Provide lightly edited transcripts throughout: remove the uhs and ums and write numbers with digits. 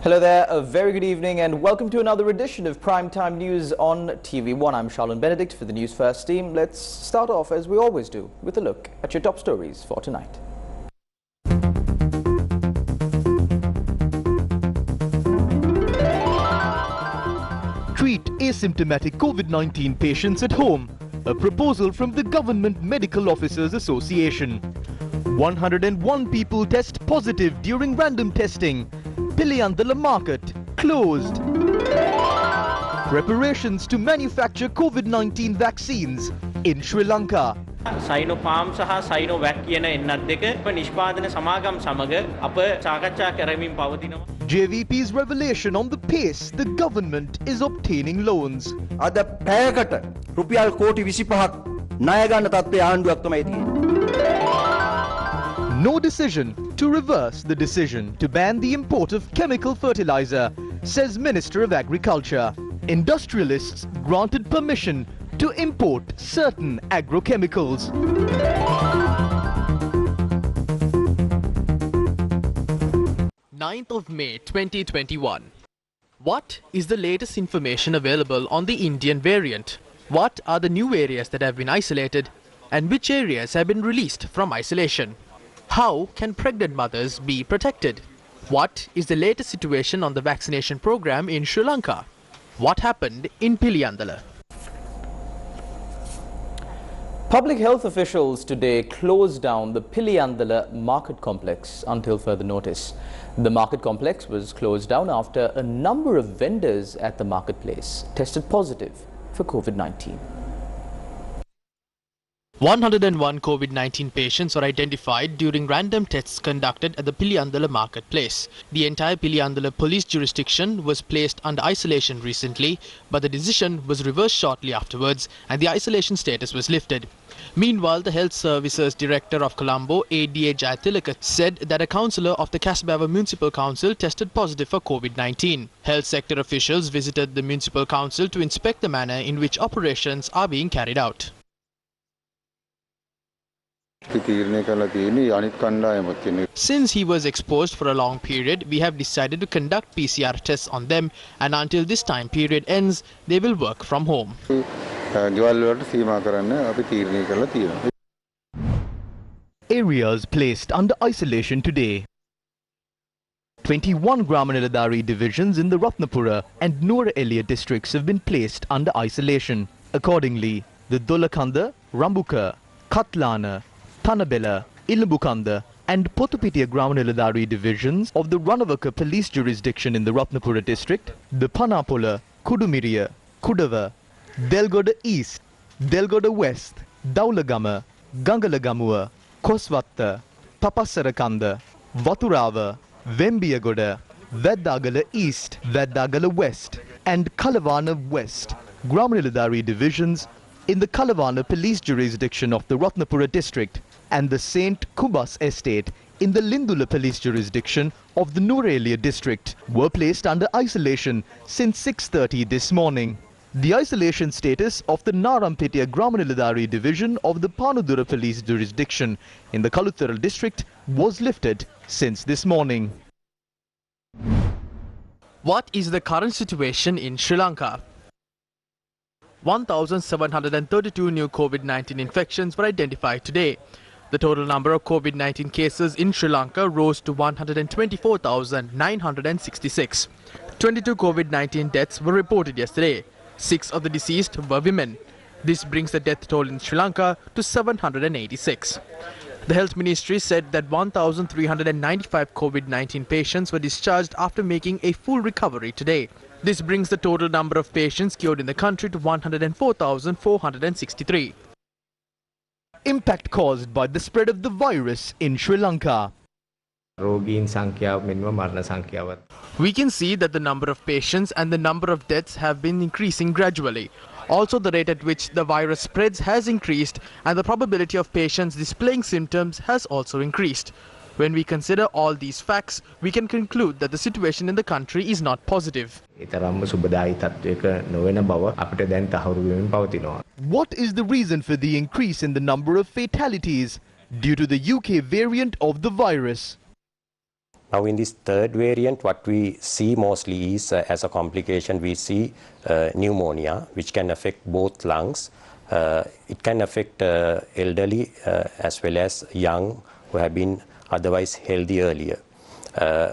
Hello there, a very good evening and welcome to another edition of Primetime News on TV1. I'm Charlene Benedict for the News First team. Let's start off, as we always do, with a look at your top stories for tonight. Treat asymptomatic COVID-19 patients at home. A proposal from the Government Medical Officers Association. 101 people test positive during random testing. Piliyandala market closed. Preparations to manufacture COVID-19 vaccines in Sri Lanka. Sinopharm සහ Sinovac කියන එන්නත් දෙක නිෂ්පාදන සමාගම් සමග අප සාකච්ඡා කරමින් පවතිනවා. JVP's revelation on the pace the government is obtaining loans. අද පැයකට රුපියල් කෝටි 25ක් ණය ගන්න තත්ත්වයේ ආණ්ඩුවක් තමයි තියෙන්නේ. No decision to reverse the decision to ban the import of chemical fertilizer, says Minister of Agriculture. Industrialists granted permission to import certain agrochemicals. of May 2021. What is the latest information available on the Indian variant? What are the new areas that have been isolated and which areas have been released from isolation? How can pregnant mothers be protected? What is the latest situation on the vaccination program in Sri Lanka? What happened in Piliyandala? Public health officials today closed down the Piliyandala market complex until further notice. The market complex was closed down after a number of vendors at the marketplace tested positive for COVID-19. 101 COVID-19 patients were identified during random tests conducted at the Piliyandala marketplace. The entire Piliyandala police jurisdiction was placed under isolation recently, but the decision was reversed shortly afterwards and the isolation status was lifted. Meanwhile, the Health Services Director of Colombo, ADA Jayatilaka, said that a councillor of the Casabava Municipal Council tested positive for COVID-19. Health sector officials visited the Municipal Council to inspect the manner in which operations are being carried out. Since he was exposed for a long period, we have decided to conduct PCR tests on them, and until this time period ends, they will work from home. Areas placed under isolation today. 21 Gramaneladari divisions in the Ratnapura and Noor Elliot districts have been placed under isolation. Accordingly, the Dolakanda, Rambuka, Katlana, Tanabela, Ilambukanda and Potupitiya Gramaneladari divisions of the Ranavaka police jurisdiction in the Ratnapura district, the Panapola, Kudumiriya, Kudava, Delgoda East, Delgoda West, Daulagama, Gangalagamuwa, Koswatta, Papasarakanda, Vaturava, Vembiyagoda, Veddagala East, Veddagala West and Kalavana West Gramaneladari divisions in the Kalavana police jurisdiction of the Ratnapura district and the St. Kubas estate in the Lindula police jurisdiction of the Nurelia district were placed under isolation since 6:30 this morning. The isolation status of the Narampitiya Gramaneladari division of the Panudura police jurisdiction in the Kalutara district was lifted since this morning. What is the current situation in Sri Lanka? 1,732 new COVID-19 infections were identified today. The total number of COVID-19 cases in Sri Lanka rose to 124,966. 22 COVID-19 deaths were reported yesterday. 6 of the deceased were women. This brings the death toll in Sri Lanka to 786. The Health Ministry said that 1,395 COVID-19 patients were discharged after making a full recovery today. This brings the total number of patients cured in the country to 104,463. Impact caused by the spread of the virus in Sri Lanka. We can see that the number of patients and the number of deaths have been increasing gradually. Also, the rate at which the virus spreads has increased and the probability of patients displaying symptoms has also increased. When we consider all these facts, we can conclude that the situation in the country is not positive. What is the reason for the increase in the number of fatalities due to the UK variant of the virus? Now in this third variant, what we see mostly is as a complication, we see pneumonia, which can affect both lungs. It can affect elderly as well as young who have been otherwise healthy earlier.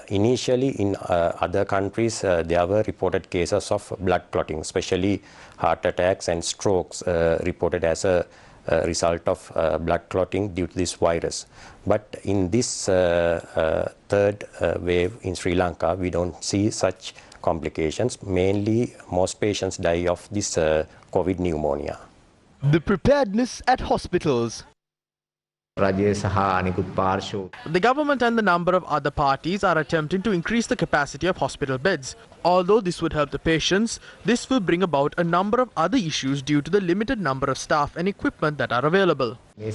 Initially in other countries, there were reported cases of blood clotting, especially heart attacks and strokes reported as a result of blood clotting due to this virus. But in this third wave in Sri Lanka, we don't see such complications. Mainly, most patients die of this COVID pneumonia. The preparedness at hospitals. The government and the number of other parties are attempting to increase the capacity of hospital beds. Although this would help the patients, this will bring about a number of other issues due to the limited number of staff and equipment that are available. The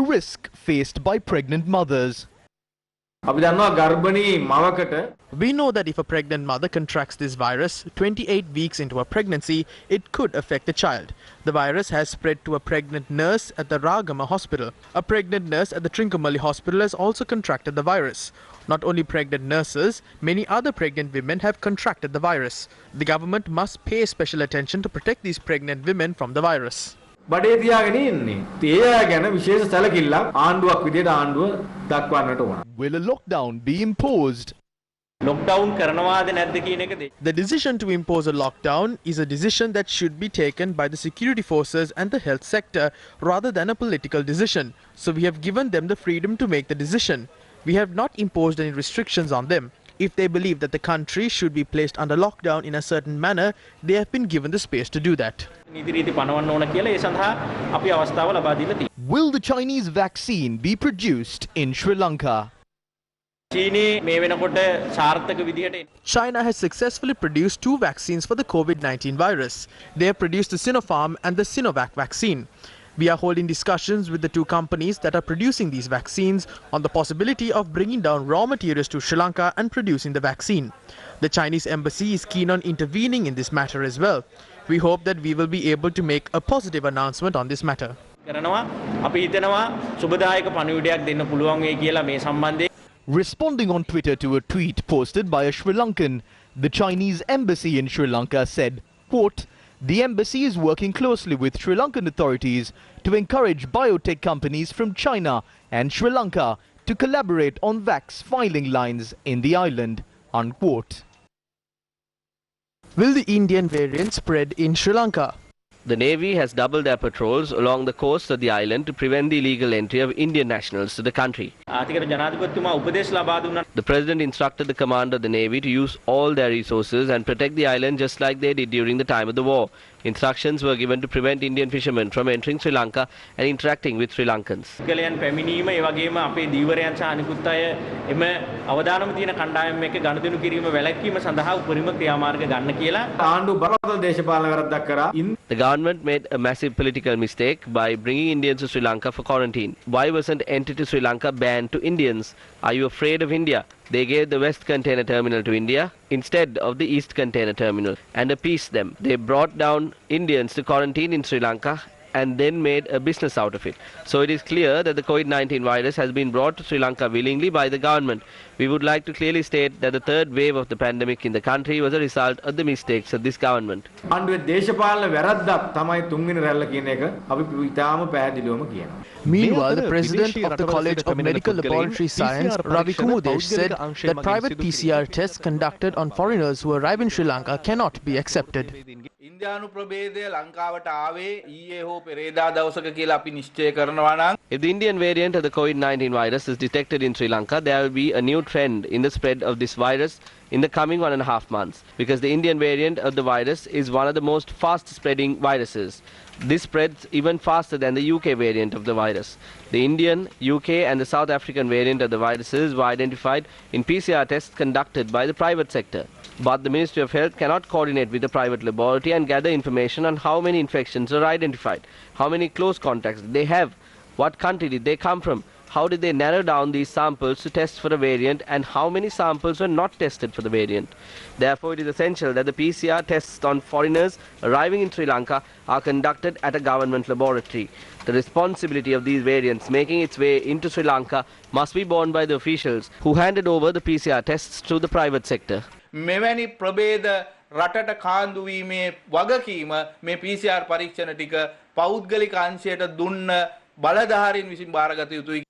risk faced by pregnant mothers. We know that if a pregnant mother contracts this virus 28 weeks into a pregnancy, it could affect the child. The virus has spread to a pregnant nurse at the Ragama hospital. A pregnant nurse at the Trincomalee hospital has also contracted the virus. Not only pregnant nurses, many other pregnant women have contracted the virus. The government must pay special attention to protect these pregnant women from the virus. Will a lockdown be imposed? The decision to impose a lockdown is a decision that should be taken by the security forces and the health sector rather than a political decision. So we have given them the freedom to make the decision. We have not imposed any restrictions on them. If they believe that the country should be placed under lockdown in a certain manner, they have been given the space to do that. Will the Chinese vaccine be produced in Sri Lanka? China has successfully produced 2 vaccines for the COVID-19 virus. They have produced the Sinopharm and the Sinovac vaccine. We are holding discussions with the 2 companies that are producing these vaccines on the possibility of bringing down raw materials to Sri Lanka and producing the vaccine. The Chinese embassy is keen on intervening in this matter as well. We hope that we will be able to make a positive announcement on this matter. Responding on Twitter to a tweet posted by a Sri Lankan, the Chinese embassy in Sri Lanka said, quote, "The embassy is working closely with Sri Lankan authorities to encourage biotech companies from China and Sri Lanka to collaborate on vax filing lines in the island," unquote. Will the Indian variant spread in Sri Lanka? The Navy has doubled their patrols along the coast of the island to prevent the illegal entry of Indian nationals to the country. The President instructed the commander of the Navy to use all their resources and protect the island just like they did during the time of the war. Instructions were given to prevent Indian fishermen from entering Sri Lanka and interacting with Sri Lankans. The government made a massive political mistake by bringing Indians to Sri Lanka for quarantine. Why wasn't entry to Sri Lanka banned to Indians? Are you afraid of India? They gave the West Container Terminal to India instead of the East Container Terminal and appeased them. They brought down Indians to quarantine in Sri Lanka and then made a business out of it. So it is clear that the COVID-19 virus has been brought to Sri Lanka willingly by the government. We would like to clearly state that the third wave of the pandemic in the country was a result of the mistakes of this government. Meanwhile, the president of the College of Medical Laboratory Science, Ravi Kumudesh, said that private PCR tests conducted on foreigners who arrive in Sri Lanka cannot be accepted. If the Indian variant of the COVID-19 virus is detected in Sri Lanka, there will be a new trend in the spread of this virus in the coming 1.5 months, because the Indian variant of the virus is one of the most fast spreading viruses. This spreads even faster than the UK variant of the virus. The Indian, UK and the South African variant of the viruses were identified in PCR tests conducted by the private sector. But the Ministry of Health cannot coordinate with the private laboratory and gather information on how many infections are identified, how many close contacts they have, what country did they come from, how did they narrow down these samples to test for a variant, and how many samples were not tested for the variant? Therefore, it is essential that the PCR tests on foreigners arriving in Sri Lanka are conducted at a government laboratory. The responsibility of these variants making its way into Sri Lanka must be borne by the officials who handed over the PCR tests to the private sector. මෙවැනි ප්‍රභේද රටට කාන්දු වීමේ වගකීම මේ PCR පරීක්ෂණ ටික පෞද්ගලික අංශයට දුන්න බලධාරීන් විසින් බාරගත යුතුයි.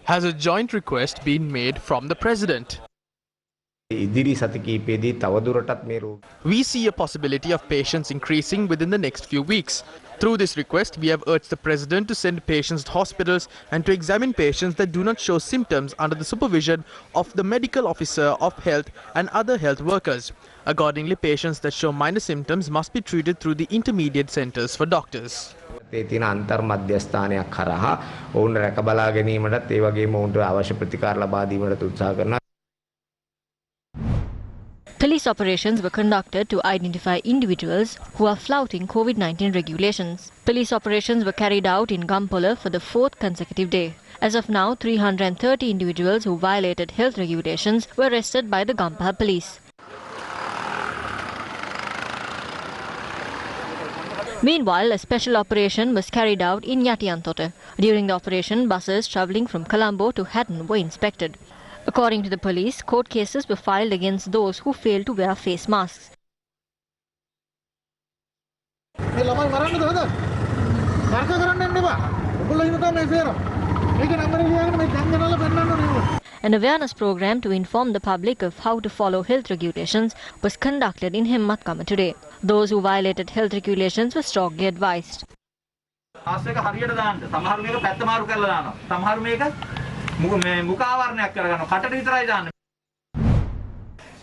Has a joint request been made from the president? We see a possibility of patients increasing within the next few weeks. Through this request, we have urged the president to send patients to hospitals and to examine patients that do not show symptoms under the supervision of the medical officer of health and other health workers. Accordingly, patients that show minor symptoms must be treated through the intermediate centers for doctors. Police operations were conducted to identify individuals who are flouting COVID-19 regulations. Police operations were carried out in Gampola for the fourth consecutive day. As of now, 330 individuals who violated health regulations were arrested by the Gampaha police. Meanwhile, a special operation was carried out in Yatiantota. During the operation, buses travelling from Colombo to Hatton were inspected. According to the police, court cases were filed against those who failed to wear face masks. An awareness program to inform the public of how to follow health regulations was conducted in Hemmatkama today. Those who violated health regulations were strongly advised.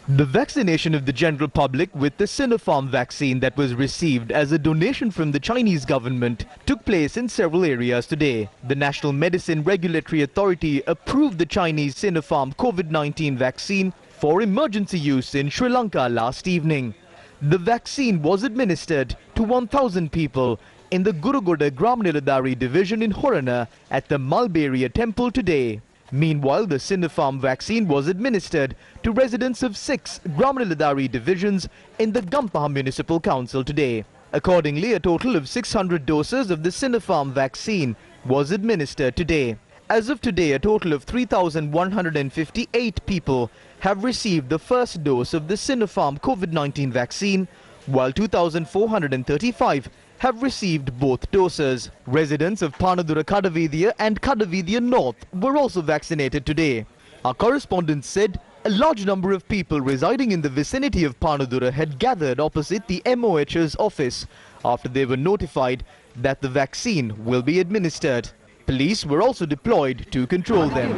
The vaccination of the general public with the Sinopharm vaccine that was received as a donation from the Chinese government took place in several areas today. The National Medicine Regulatory Authority approved the Chinese Sinopharm COVID-19 vaccine for emergency use in Sri Lanka last evening. The vaccine was administered to 1,000 people in the Gurugoda Gramniladari division in Horana at the Mulberry Temple today. Meanwhile, the Sinopharm vaccine was administered to residents of 6 Gramniladari divisions in the Gampaha Municipal Council today. Accordingly, a total of 600 doses of the Sinopharm vaccine was administered today. As of today, a total of 3,158 people have received the first dose of the Sinopharm COVID-19 vaccine, while 2,435 have received both doses. Residents of Panadura Kadavidya and Kadavidya North were also vaccinated today. Our correspondent said a large number of people residing in the vicinity of Panadura had gathered opposite the MOH's office after they were notified that the vaccine will be administered. Police were also deployed to control them.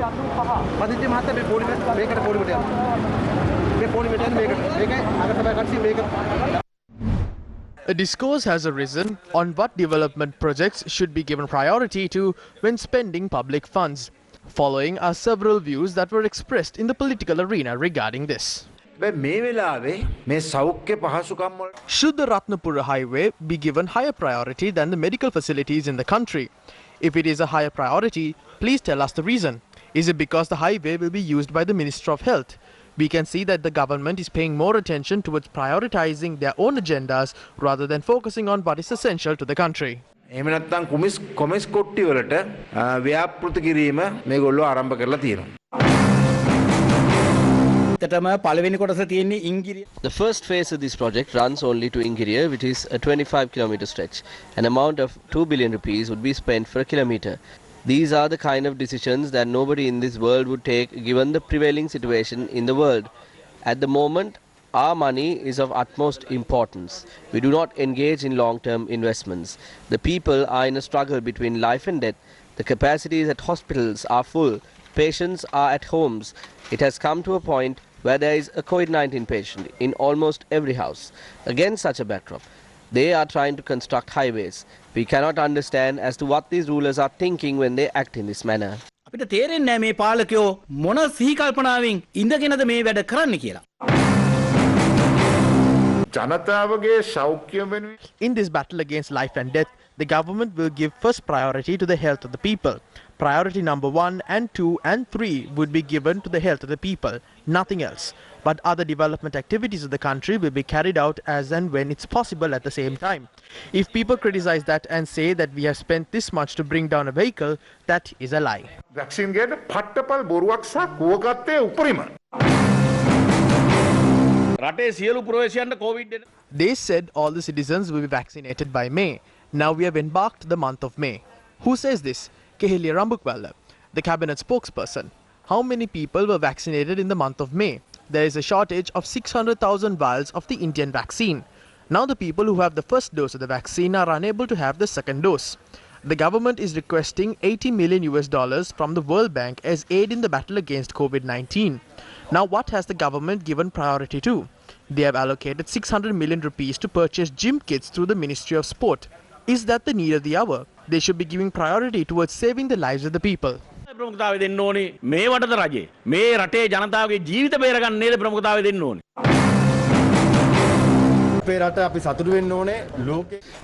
A discourse has arisen on what development projects should be given priority to when spending public funds. Following are several views that were expressed in the political arena regarding this. Should the Ratnapura Highway be given higher priority than the medical facilities in the country? If it is a higher priority, please tell us the reason. Is it because the highway will be used by the Minister of Health? We can see that the government is paying more attention towards prioritizing their own agendas rather than focusing on what is essential to the country. The first phase of this project runs only to Ingiriya, which is a 25-kilometer stretch. An amount of 2 billion rupees would be spent for a kilometer. These are the kind of decisions that nobody in this world would take given the prevailing situation in the world. At the moment, our money is of utmost importance. We do not engage in long-term investments. The people are in a struggle between life and death. The capacities at hospitals are full. Patients are at homes. It has come to a point where there is a COVID-19 patient in almost every house. Against such a backdrop, they are trying to construct highways. We cannot understand as to what these rulers are thinking when they act in this manner. අපිට තේරෙන්නේ නැහැ මේ පාලකයෝ මොන සිහි කල්පනාවෙන් ඉඳගෙනද මේ වැඩ කරන්න කියලා. In this battle against life and death, the government will give first priority to the health of the people. Priority number 1 and 2 and 3 would be given to the health of the people, nothing else. But other development activities of the country will be carried out as and when it's possible at the same time. If people criticize that and say that we have spent this much to bring down a vehicle, that is a lie. Vaccine get pattapal boruwak sa kuwagatte uparima. They said all the citizens will be vaccinated by May. Now we have embarked the month of May. Who says this? Kehelia Rambukwala, the cabinet spokesperson. How many people were vaccinated in the month of May? There is a shortage of 600,000 vials of the Indian vaccine. Now the people who have the first dose of the vaccine are unable to have the second dose. The government is requesting $80 million from the World Bank as aid in the battle against COVID-19. Now what has the government given priority to? They have allocated 600 million rupees to purchase gym kits through the Ministry of Sport. Is that the need of the hour? They should be giving priority towards saving the lives of the people. ප්‍රමුඛතාවය දෙන්න ඕනේ මේ වටද රජේ මේ රටේ ජනතාවගේ ජීවිත බේරගන්න නේද ප්‍රමුඛතාවය දෙන්න ඕනේ.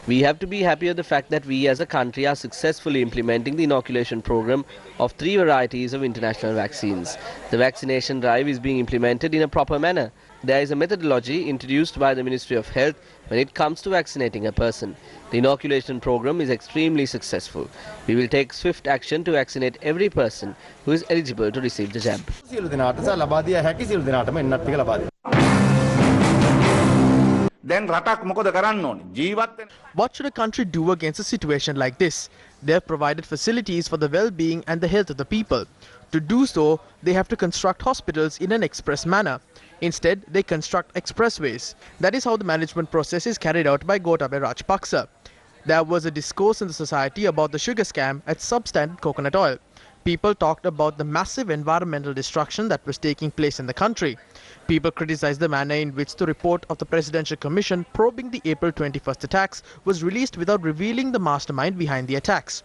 We have to be happy of the fact that we as a country are successfully implementing the inoculation program of 3 varieties of international vaccines. The vaccination drive is being implemented in a proper manner. There is a methodology introduced by the Ministry of Health when it comes to vaccinating a person. The inoculation program is extremely successful. We will take swift action to vaccinate every person who is eligible to receive the jab. What should a country do against a situation like this? They have provided facilities for the well-being and the health of the people. To do so, they have to construct hospitals in an express manner. Instead, they construct expressways. That is how the management process is carried out by Gotabaya Rajapaksa. There was a discourse in the society about the sugar scam at substandard coconut oil. People talked about the massive environmental destruction that was taking place in the country. People criticized the manner in which the report of the Presidential Commission probing the April 21st attacks was released without revealing the mastermind behind the attacks.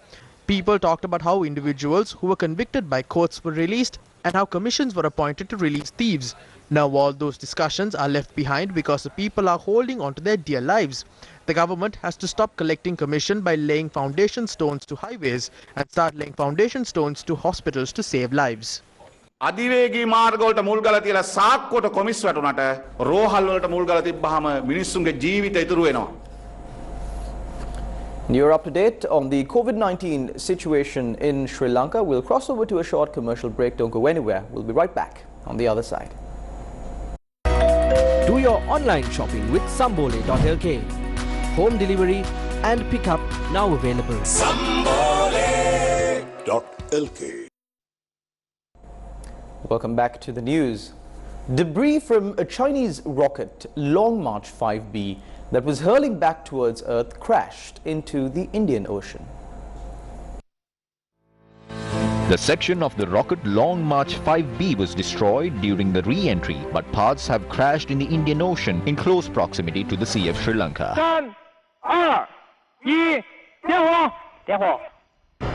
People talked about how individuals who were convicted by courts were released and how commissions were appointed to release thieves. Now all those discussions are left behind because the people are holding on to their dear lives. The government has to stop collecting commission by laying foundation stones to highways and start laying foundation stones to hospitals to save lives. අධිවේගී මාර්ගවලට මුල් ගල තියලා සාක්කුවට කොමිස් වැටුණාට රෝහල් වලට මුල් ගල තිබ්බහම මිනිස්සුන්ගේ ජීවිත ඉතුරු වෙනවා. You're up to date on the COVID-19 situation in Sri Lanka. We'll cross over to a short commercial break. Don't go anywhere. We'll be right back on the other side. Do your online shopping with Sambole.lk. Home delivery and pickup now available. Sambole.lk. Welcome back to the news. Debris from a Chinese rocket, Long March 5B, that was hurling back towards Earth crashed into the Indian Ocean. The section of the rocket Long March 5B was destroyed during the re-entry, but parts have crashed in the Indian Ocean in close proximity to the Sea of Sri Lanka. 3、2、1，点火！点火！起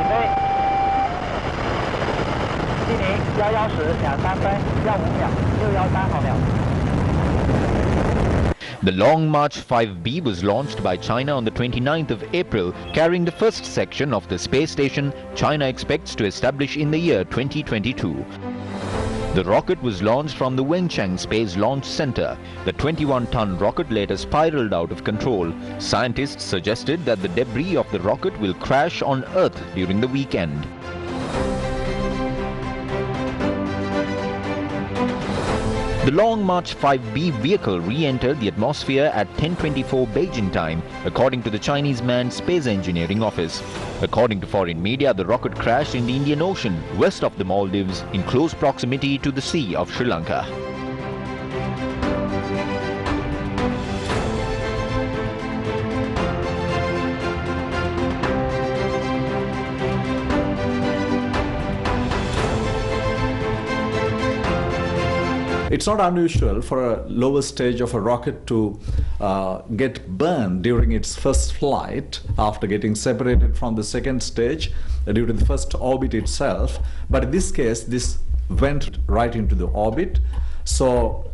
飞！1零11时23分15秒613毫秒。 The Long March 5B was launched by China on the 29th of April, carrying the first section of the space station China expects to establish in the year 2022. The rocket was launched from the Wenchang Space Launch Center. The 21-ton rocket later spiraled out of control. Scientists suggested that the debris of the rocket will crash on Earth during the weekend. The Long March 5B vehicle re-entered the atmosphere at 10:24 Beijing time, according to the Chinese Manned Space Engineering Office. According to foreign media, the rocket crashed in the Indian Ocean, west of the Maldives, in close proximity to the Sea of Sri Lanka. It's not unusual for a lower stage of a rocket to get burned during its first flight after getting separated from the second stage due to the first orbit itself. But in this case, this went right into the orbit. So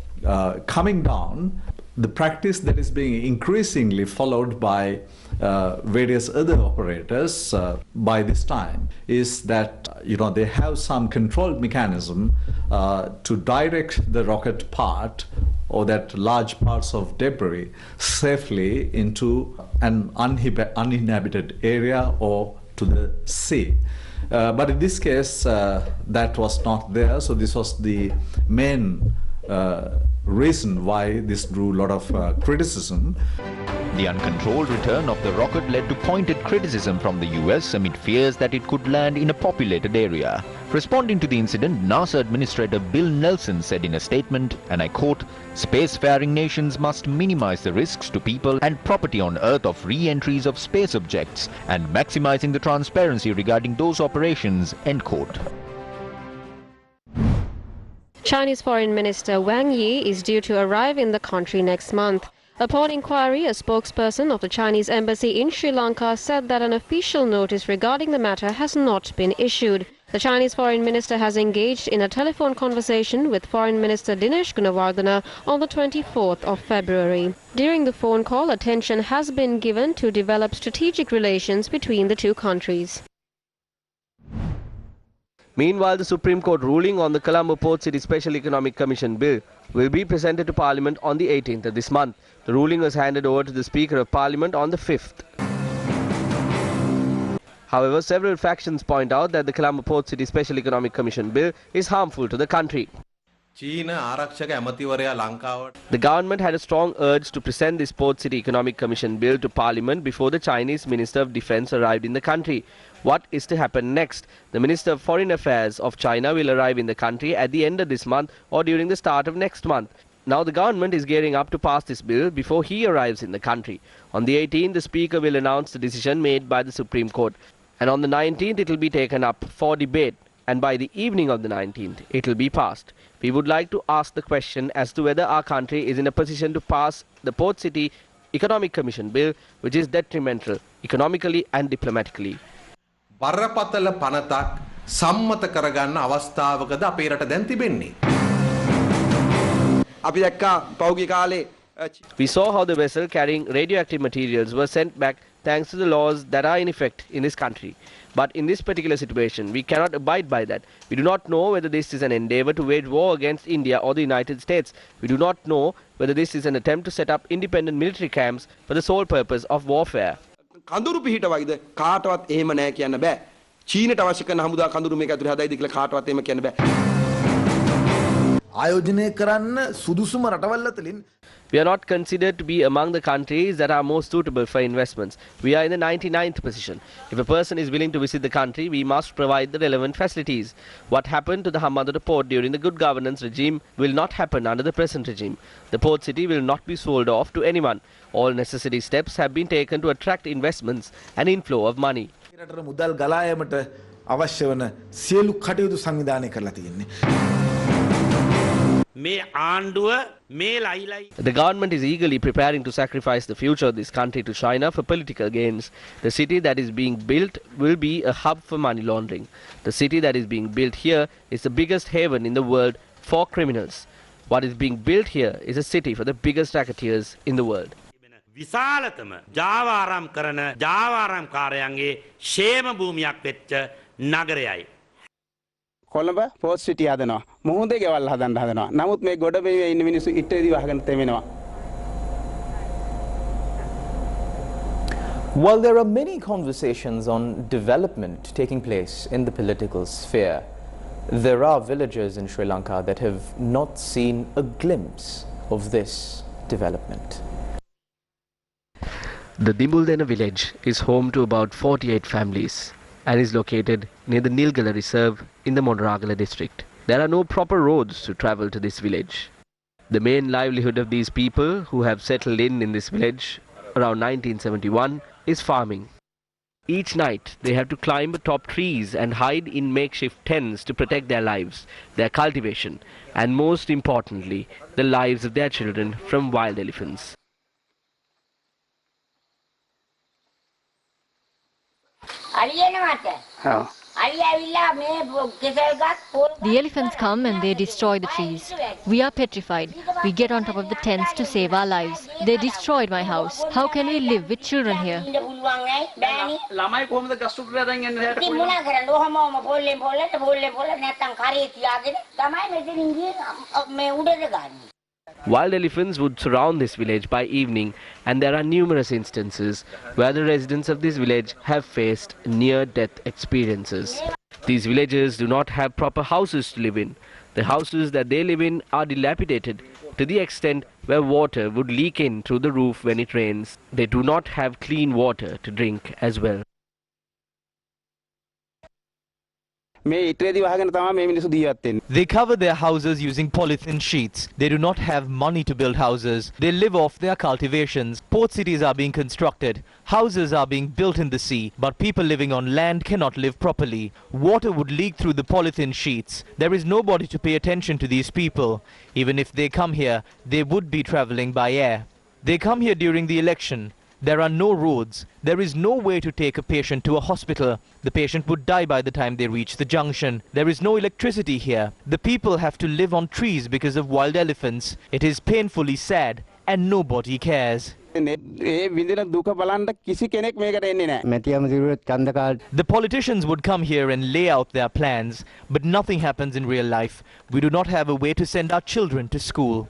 coming down, The practice that is being increasingly followed by various other operators by this time is that they have some control mechanism to direct the rocket part or that large parts of debris safely into an uninhabited area or to the sea. But in this case, that was not there. So this was the main reason why this drew a lot of criticism. The uncontrolled return of the rocket led to pointed criticism from the US amid fears that it could land in a populated area. Responding to the incident, NASA Administrator Bill Nelson said in a statement, and I quote, "Spacefaring nations must minimize the risks to people and property on Earth of re-entries of space objects and maximizing the transparency regarding those operations," end quote. Chinese Foreign Minister Wang Yi is due to arrive in the country next month. Upon inquiry, a spokesperson of the Chinese embassy in Sri Lanka said that an official notice regarding the matter has not been issued. The Chinese Foreign Minister has engaged in a telephone conversation with Foreign Minister Dinesh Gunawardena on the 24th of February. During the phone call, attention has been given to develop strategic relations between the two countries. Meanwhile, the Supreme Court ruling on the Colombo Port City Special Economic Commission bill will be presented to Parliament on the 18th of this month. The ruling was handed over to the Speaker of Parliament on the 5th. However, several factions point out that the Colombo Port City Special Economic Commission bill is harmful to the country. The government had a strong urge to present this Port City Economic Commission bill to Parliament before the Chinese Minister of Defence arrived in the country. What is to happen next? The Minister of Foreign Affairs of China will arrive in the country at the end of this month or during the start of next month. Now the government is gearing up to pass this bill before he arrives in the country. On the 18th, the Speaker will announce the decision made by the Supreme Court. And on the 19th, it will be taken up for debate. And by the evening of the 19th, it will be passed. We would like to ask the question as to whether our country is in a position to pass the Port City Economic Commission bill, which is detrimental economically and diplomatically. බරපතල පනතක් සම්මත කරගන්න අවස්ථාවකද අපේ රට දැන් තිබෙන්නේ. අපි දැක්කා පෞගී කාලේ We saw how the vessel carrying radioactive materials was sent back thanks to the laws that are in effect in this country. But in this particular situation, we cannot abide by that. We do not know whether this is an endeavor to wage war against India or the United States. We do not know whether this is an attempt to set up independent military camps for the sole purpose of warfare. කඳුරු පිහිට වයිද කාටවත් එහෙම නැහැ කියන්න බෑ. චීනට අවශ්‍ය කරන හමුදා කඳුරු මේක ඇතුලේ හදයිද කියලා කාටවත් එහෙම කියන්න බෑ. ආයෝජනය කරන්න සුදුසුම රටවල් අතරින් We are not considered to be among the countries that are most suitable for investments. We are in the 99th position. If a person is willing to visit the country, we must provide the relevant facilities. What happened to the Hambantota port during the good governance regime will not happen under the present regime. The port city will not be sold off to anyone. All necessary steps have been taken to attract investments and inflow of money. මුදල් ගලා යාමට අවශ්‍ය වන සියලු කටයුතු සංවිධානය කරලා තියෙන්නේ. The government is eagerly preparing to sacrifice the future of this country to China for political gains. The city that is being built will be a hub for money laundering. The city that is being built here is the biggest haven in the world for criminals. What is being built here is a city for the biggest racketeers in the world. විශාලතම ජාවාරම් කරන ජාවාරම්කාරයන්ගේ ෂේම භූමියක් වෙච්ච නගරයයි. Colombo post සිටි හදනවා. මුහුදේ ගෙවල් හදන්න හදනවා. නමුත් මේ ගොඩබිමේ ඉන්න මිනිස්සු ඉටේදී වහගෙන තෙමෙනවා. While there are many conversations on development taking place in the political sphere, there are villagers in Sri Lanka that have not seen a glimpse of this development. The Dimbuldena village is home to about 48 families and is located near the Nilgala Reserve in the Monragala district. There are no proper roads to travel to this village. The main livelihood of these people who have settled in this village around 1971 is farming. Each night they have to climb atop trees and hide in makeshift tents to protect their lives, their cultivation, and most importantly, the lives of their children from wild elephants. The elephants come and they destroy the trees. We are petrified. We get on top of the tents to save our lives. They destroyed my house. How can we live with children here? Wild elephants would surround this village by evening, and there are numerous instances where the residents of this village have faced near-death experiences. These villagers do not have proper houses to live in. The houses that they live in are dilapidated to the extent where water would leak in through the roof when it rains. They do not have clean water to drink as well. They cover their houses using polythene sheets. They do not have money to build houses. They live off their cultivations. Port cities are being constructed. Houses are being built in the sea. But people living on land cannot live properly. Water would leak through the polythene sheets. There is nobody to pay attention to these people. Even if they come here, they would be traveling by air. They come here during the election. There are no roads. There is no way to take a patient to a hospital. The patient would die by the time they reach the junction. There is no electricity here. The people have to live on trees because of wild elephants. It is painfully sad and nobody cares. The politicians would come here and lay out their plans, but nothing happens in real life. We do not have a way to send our children to school.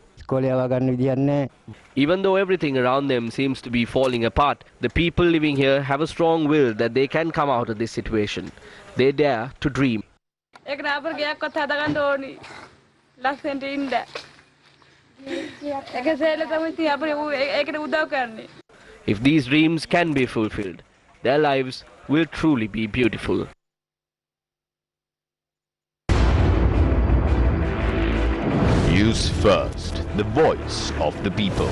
Even though everything around them seems to be falling apart, the people living here have a strong will that they can come out of this situation. They dare to dream. If these dreams can be fulfilled, their lives will truly be beautiful. News First, the voice of the people.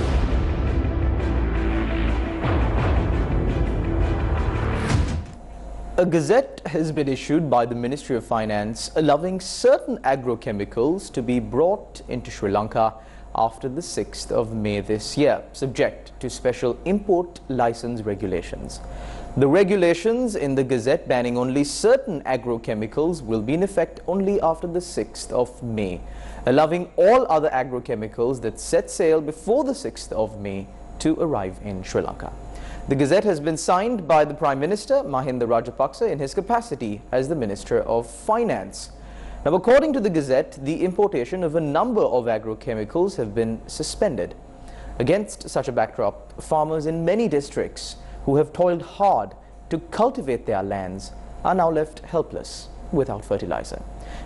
A gazette has been issued by the Ministry of Finance allowing certain agrochemicals to be brought into Sri Lanka after the 6th of May this year, subject to special import license regulations. The regulations in the gazette banning only certain agrochemicals will be in effect only after the 6th of May, allowing all other agrochemicals that set sail before the 6th of May to arrive in Sri Lanka. The gazette has been signed by the Prime Minister Mahinda Rajapaksa in his capacity as the Minister of Finance. Now, according to the gazette, the importation of a number of agrochemicals have been suspended. Against such a backdrop, farmers in many districts who have toiled hard to cultivate their lands are now left helpless without fertilizer.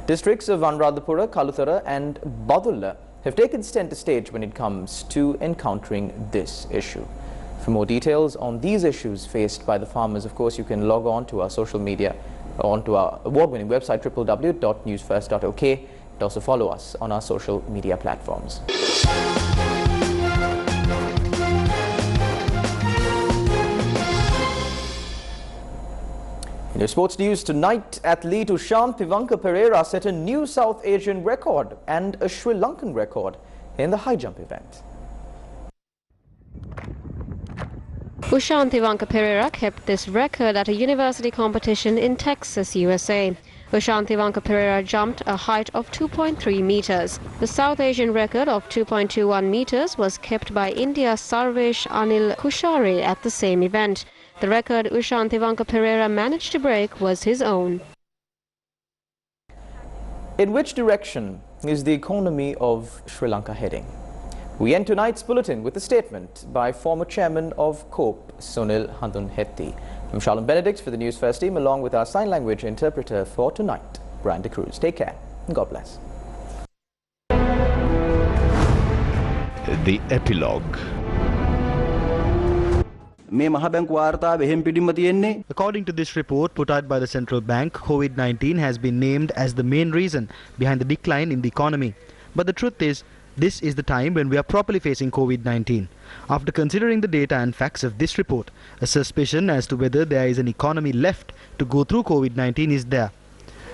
Districts of Anuradhapura, Kaluthara and Badulla have taken center stage when it comes to encountering this issue. For more details on these issues faced by the farmers, of course, you can log on to our social media, onto our award-winning website www.newsfirst.lk, and also follow us on our social media platforms. In your sports news tonight, athlete Ushantivanka Pereira set a new South Asian record and a Sri Lankan record in the high jump event. Ushantivanka Pereira kept this record at a university competition in Texas, USA. Ushantivanka Pereira jumped a height of 2.3 meters. The South Asian record of 2.21 meters was kept by India's Sarvesh Anil Kushare at the same event. The record Ushantivanka Pereira managed to break was his own. In which direction is the economy of Sri Lanka heading? We end tonight's bulletin with a statement by former chairman of COPE, Sunil Handunhetti. I'm Shalom Benedict for the News First team, along with our sign language interpreter for tonight, Brian De Cruz. Take care and God bless. The epilogue. According to this report put out by the central bank, COVID-19 has been named as the main reason behind the decline in the economy. But the truth is, this is the time when we are properly facing COVID-19. After considering the data and facts of this report, a suspicion as to whether there is an economy left to go through COVID-19 is there.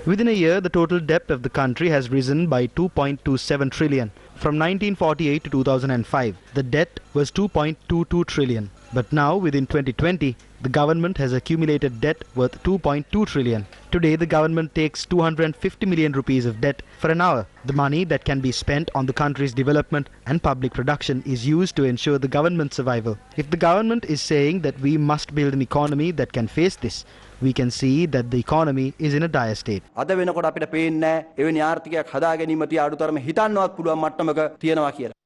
Within a year, the total debt of the country has risen by 2.27 trillion. From 1948 to 2005, the debt was 2.22 trillion. But now, within 2020, the government has accumulated debt worth 2.2 trillion. Today, the government takes 250 million rupees of debt for an hour. The money that can be spent on the country's development and public production is used to ensure the government's survival. If the government is saying that we must build an economy that can face this, we can see that the economy is in a dire state. අද වෙනකොට අපිට පේන්නේ එවැනි ආර්ථිකයක් හදා ගැනීම තියා අඩුතරම හිතන්නවත් පුළුවන් මට්ටමක තියෙනවා කියලා.